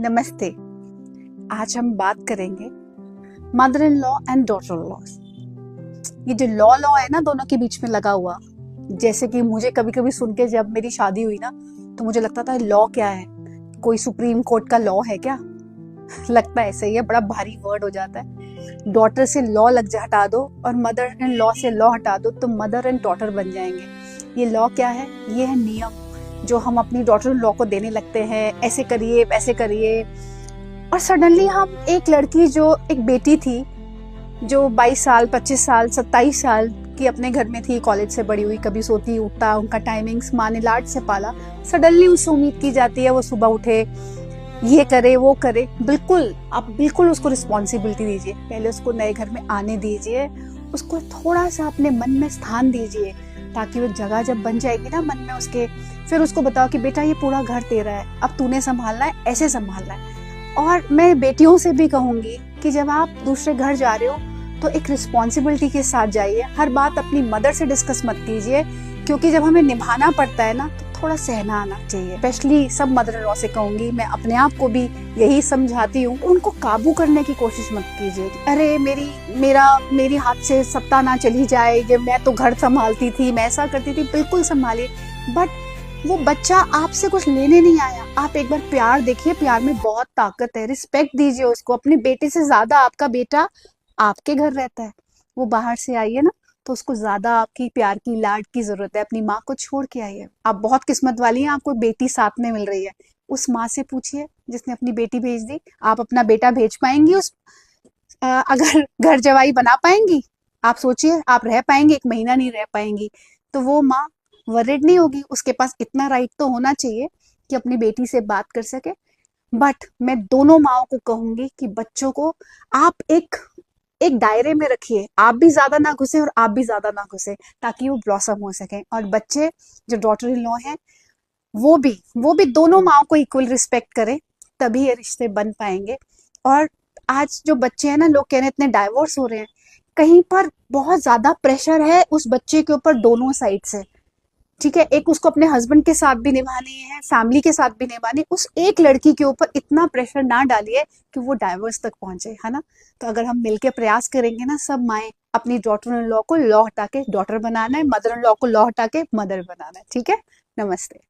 नमस्ते। आज हम बात करेंगे mother in law and daughter in law. ये जो लॉ है ना दोनों के बीच में लगा हुआ, जैसे कि मुझे कभी कभी सुन के जब मेरी शादी हुई ना तो मुझे लगता था लॉ क्या है, कोई सुप्रीम कोर्ट का लॉ है क्या। लगता है ऐसे ही है, बड़ा भारी वर्ड हो जाता है। डॉटर से लॉ हटा दो और मदर इन लॉ से लॉ हटा दो तो मदर एंड डॉटर बन जाएंगे। ये लॉ क्या है? ये है नियम जो हम अपनी डॉटर इन लॉ को देने लगते हैं, ऐसे करिए वैसे करिए। और सडनली हम एक लड़की जो एक बेटी थी जो 22 साल 25 साल 27 साल की अपने घर में थी, कॉलेज से बड़ी हुई, कभी सोती उठता, उनका टाइमिंग्स माँ ने लाड से पाला, सडनली उससे उम्मीद की जाती है वो सुबह उठे, ये करे वो करे। बिल्कुल, आप बिल्कुल उसको रिस्पॉन्सिबिलिटी दीजिए, पहले उसको नए घर में आने दीजिए, उसको थोड़ा सा अपने मन में स्थान दीजिए ताकि वो जगह जब बन जाएगी ना मन में उसके, फिर उसको बताओ कि बेटा ये पूरा घर तेरा है, अब तूने संभालना है, ऐसे संभालना है। और मैं बेटियों से भी कहूंगी कि जब आप दूसरे घर जा रहे हो तो एक रिस्पॉन्सिबिलिटी के साथ जाइए, हर बात अपनी मदर से डिस्कस मत कीजिए, क्योंकि जब हमें निभाना पड़ता है ना तो थोड़ा सहना आना चाहिए। स्पेशली सब मदर इन लॉ से कहूंगी, मैं अपने आप को भी यही समझाती हूँ, उनको काबू करने की कोशिश मत कीजिए। अरे मेरी हाथ से सत्ता ना चली जाए, ये मैं तो घर संभालती थी, मैं ऐसा करती थी। बिल्कुल संभालिए, बट वो बच्चा आपसे कुछ लेने नहीं आया। आप एक बार प्यार देखिए, प्यार में बहुत ताकत है, रिस्पेक्ट दीजिए उसको। अपने बेटे से ज्यादा आपका बेटा आपके घर रहता है, वो बाहर से आई है ना तो उसको ज्यादा आपकी प्यार की लाड की जरूरत है। अपनी माँ को छोड़ के आई है, आप बहुत किस्मत वाली हैं, आपको बेटी साथ में मिल रही है। उस माँ से पूछिए जिसने अपनी बेटी भेज दी, आप अपना बेटा भेज पाएंगी उस अगर घर जवाई बना पाएंगी? आप सोचिए, आप रह पाएंगे? 1 महीना नहीं रह पाएंगी। तो वो माँ वरिड नहीं होगी, उसके पास इतना राइट तो होना चाहिए कि अपनी बेटी से बात कर सके। बट मैं दोनों माओ को कहूंगी कि बच्चों को आप एक एक दायरे में रखिए, आप भी ज्यादा ना घुसे और आप भी ज्यादा ना घुसे, ताकि वो ब्लॉसम हो सके। और बच्चे जो डॉटर इन लॉ हैं वो भी दोनों माओ को इक्वल रिस्पेक्ट करें, तभी ये रिश्ते बन पाएंगे। और आज जो बच्चे हैं ना, लोग कह रहे हैं इतने डाइवोर्स हो रहे हैं, कहीं पर बहुत ज्यादा प्रेशर है उस बच्चे के ऊपर दोनों साइड से। ठीक है, एक उसको अपने हस्बैंड के साथ भी निभानी है, फैमिली के साथ भी निभानी, उस एक लड़की के ऊपर इतना प्रेशर ना डालिए कि वो डाइवोर्स तक पहुंचे, है ना। तो अगर हम मिलकर प्रयास करेंगे ना, सब माएँ, अपनी डॉटर इन लॉ को लॉ हटा के डॉटर बनाना है, मदर इन लॉ को लॉ हटा के मदर बनाना है। ठीक है, नमस्ते।